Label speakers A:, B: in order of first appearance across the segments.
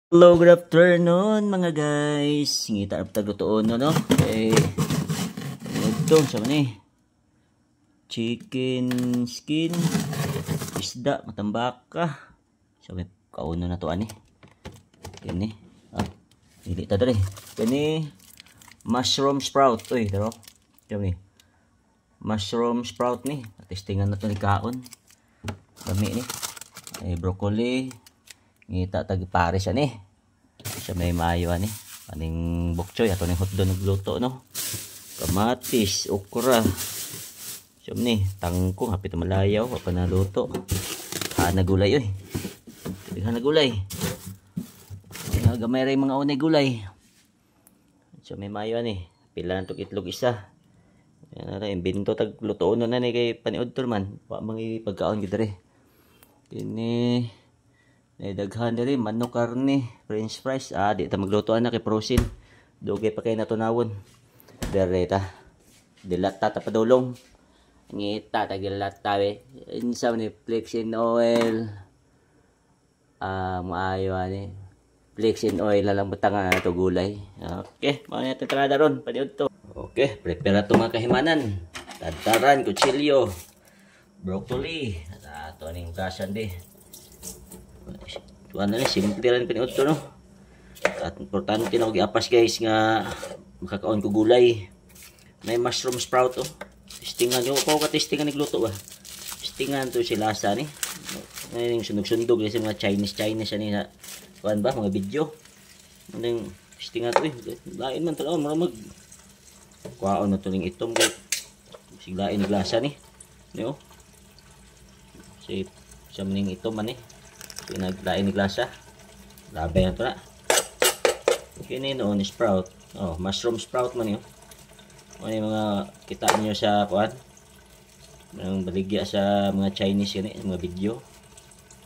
A: Hello, good afternoon mga guys. Ngita na taglutoon no. Ito sa ni. Chicken skin, isda, matambaka. Sabi kauno na to ani. Kini. Dili ta diri. Kini mushroom sprout oy, daro. Sabi. Mushroom sprout ni. Testingan na to ni kaon. Dami ni. Broccoli. Ngita tag pares ani. Sa may mayo ani. Aning bokchoy ato ning hotdog nagluto no. Kamatis, okra. Siyam ni, tangkong hapit malayaw pa naluto. Hana gulay oy. Hana gulay. Gamay ray mga unay gulay. Sa may mayo ani. Pila tok itlog isa. Yan ra imbento tag lutoon na ni kay paniud man. Wa mangi pagkaon gid diri. Kini daghan diri manok karne, french fries. Di ta maglutoan na kay prosin. Dugay pa kay natunawon. Dereta. Dilata ta padulong. Ngita ta gilata we. Insa ni flaxseed oil. Maayo ani. Flaxseed oil na lang butang to gulay. Okay, mao na tentrada ron paniud to. Okay, prepare to mga kahimanan. Tadtaran, kutsilyo, broccoli, ato ning gasan di. Tuan na simple lang piniud to no. At importante na og giapas guys nga makakaon ko gulay. May mushroom sprout to. Testingan yo ko ka testingan nigluto ba. Testingan to si lasa ni. Ning sunog-sundog sa mga Chinese ani na kuan ba mga video. Ning testingan to lain man talaga mag kuhaon na to ning itom kay siglain lasa ni. No. Si ning itom man ni. Pinaglain ni glasa. Labi na ito na. Kini noon sprout. Mushroom sprout man yun. Ano yung mga kita niyo sa kuan. Ang baligya sa mga Chinese yun mga video.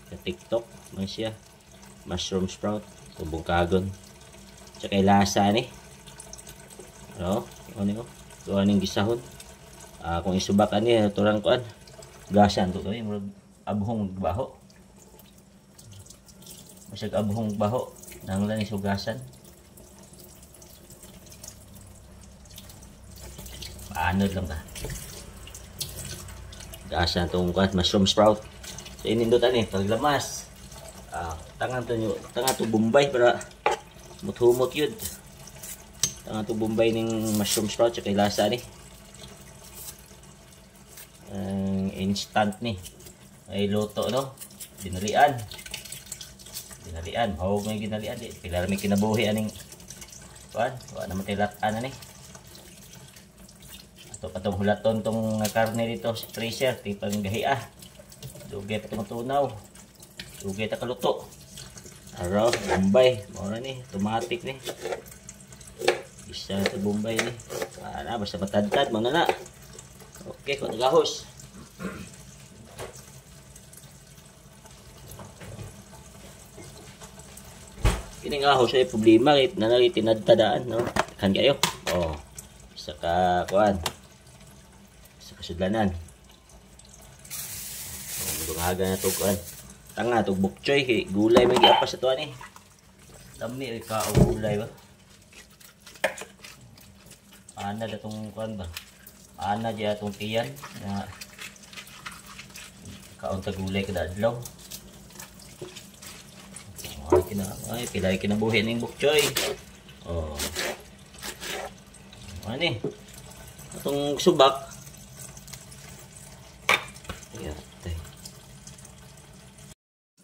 A: Sa TikTok. Mga siya. Mushroom sprout. Subong kagon. Tsaka lasa ni. Ano yun? Doon yung gisahon. Kung isubakan niya, turang kuan. Gasan to. Abhong baho. Masag abhong baho nang lang isugasan. Paano lang ba? Gasan tong mushroom sprout. So inindutan ni paglamas. Tangan to Bombay para muthumot yun. Tangan to Bombay ning mushroom sprout sa kay lasa ni. Instant ni. Ay luto no. Dinalian. Hawag may ginalian di. Pila may kinabuhi aning kuan, wa naman tilatan ani. Ato patong hulaton tong karne dito sa freezer, tipang gahiya. Dugay pa tumutunaw. Dugay ta kaluto. Araw, Bombay, mao na ni, automatic ni. Isa ta Bombay ni. Basta matadtad mo na. Okay, kung nagahos. Kini nga ho siya problema kay nanay tinadtadaan no. Kan kayo. Isa ka kuan. Isa ka sudlanan. Dungaga na to kuan. Tanga to bukchoy kay gulay may giapas ato ani. Dami ka og gulay ba. Ana datong kuan ba. Ana di atong tiyan nga kaon ta gulay kada adlaw. Ay, pilay kinabuhi ning bukchoy. Ani. Atong subak.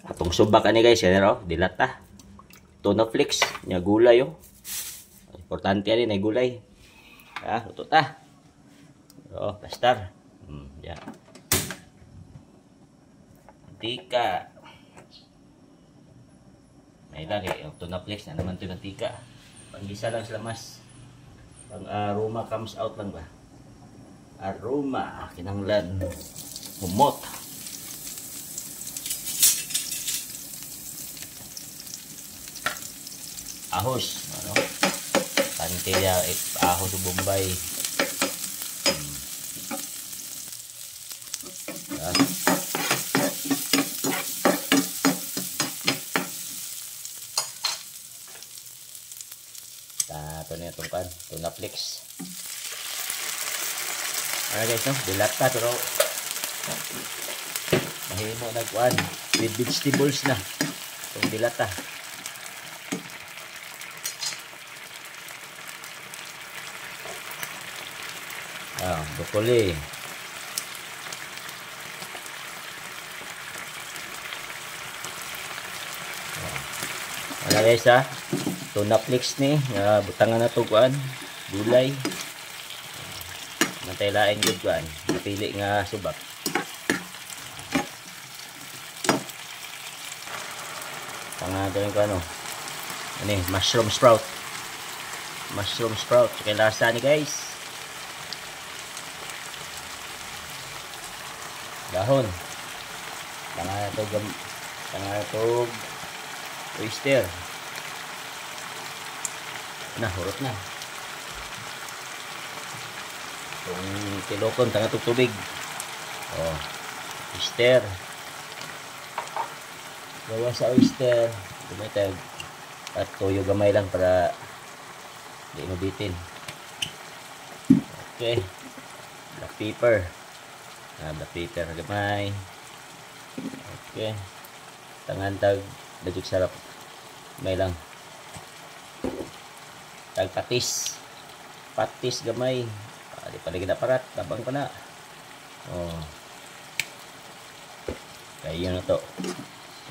A: Atong subak ani guys, yan ro, dilata. Tuna flakes, nya gulay yo. Importante ani na gulay. Luto ta. Pastar. Ya. Mantika. Ay lagi, yung tuna flakes na naman ito yung mantika. Panggisa lang sila mas. Pang aroma comes out lang ba? Aroma, kinanglan. Humot. Ahos. Ano? Pantilla, ahos o Bombay. Ito na itong kan. Tuna flakes. Guys, no? Dilata pero mahimo nagkuan. With vegetables na. Itong dilata. Broccoli. Guys, tuna flakes ni butangan na to kuan gulay. Mantay lain gud kuan napili nga subak. Tanga din ko ano mushroom sprout kay lasa ni guys. Dahon tanga to oyster. Hurot na. Itong tilokon, tanga itong tubig. Oyster. Gawa sa oyster. Dumitag. At toyo gamay lang para di mabitin. Okay. Black pepper. Black pepper na gamay. Okay. Tangantag. Dajuk sarap. Gamay lang. Patis gamay. Di pa lagi na parat, tabang pa na. Kaya na to.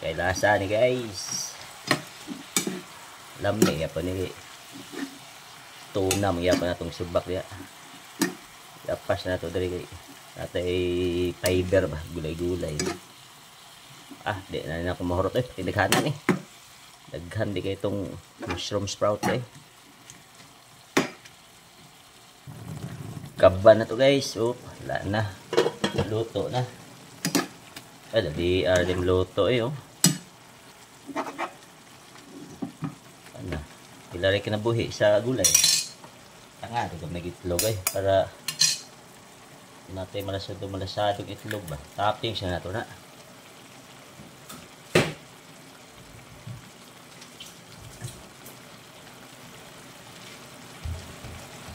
A: Kaya lasa ni guys. Lami ya pa ni tuna mga pa na tong subak ya. Yapas na to diri kay natay fiber ba, gulay-gulay. Di na ako mahurot tinaghanan Daghan di kay itong mushroom sprout Kaban na to guys. Wala na. Luto na. Dali dim luto Ano? Ilari kinabuhi sa gulay. Tanga, ito may itlog para natin malasadong itlog ba. Topping siya na to na.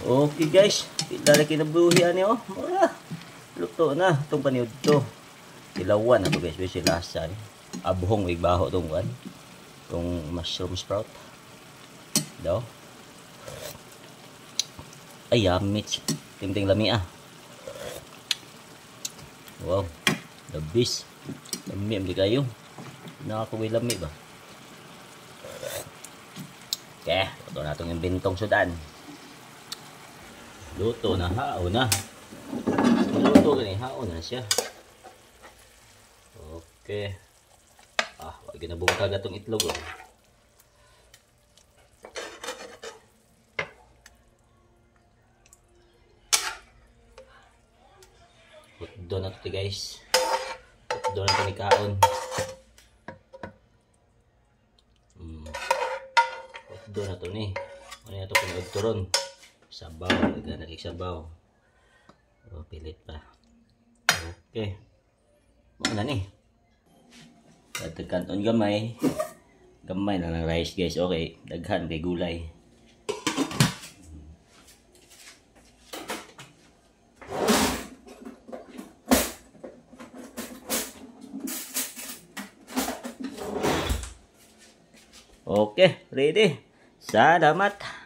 A: Okay guys, ilari kinabuhian mura. Luto na itong paniod to. Ilawan na to guys, kasi lasa abhong igbaho itong kuan. Itong mushroom sprout. Daw. Ay, yummy. Ting lami Wow. The best. Lami kayo. Nakakuwi lami ba? Okay, ito na itong bintong sudan. Luto na, hao na. Luto gani, hao na siya. Okay. Wag ginabungkag atong itlog Hotdog na to guys. Hotdog na to ni kaon. Hotdog na to ni. Ano na to pinagturon. Sabaw, naghanakik sabaw. Pilit pa. Okay. Ano ni? Sa kanton gamay. Gamay na ng rice guys. Okay. Daghan kay gulay. Okay. Ready. Salamat.